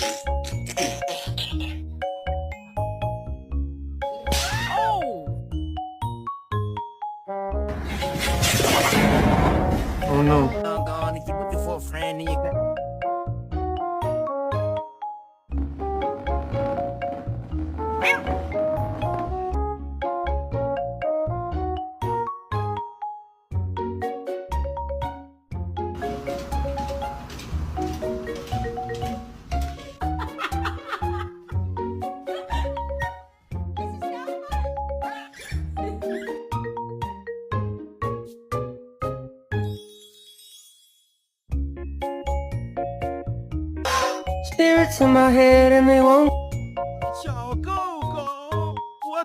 Oh no. Gone, if you're looking for a friend, then you got. Spirits in my head and they won't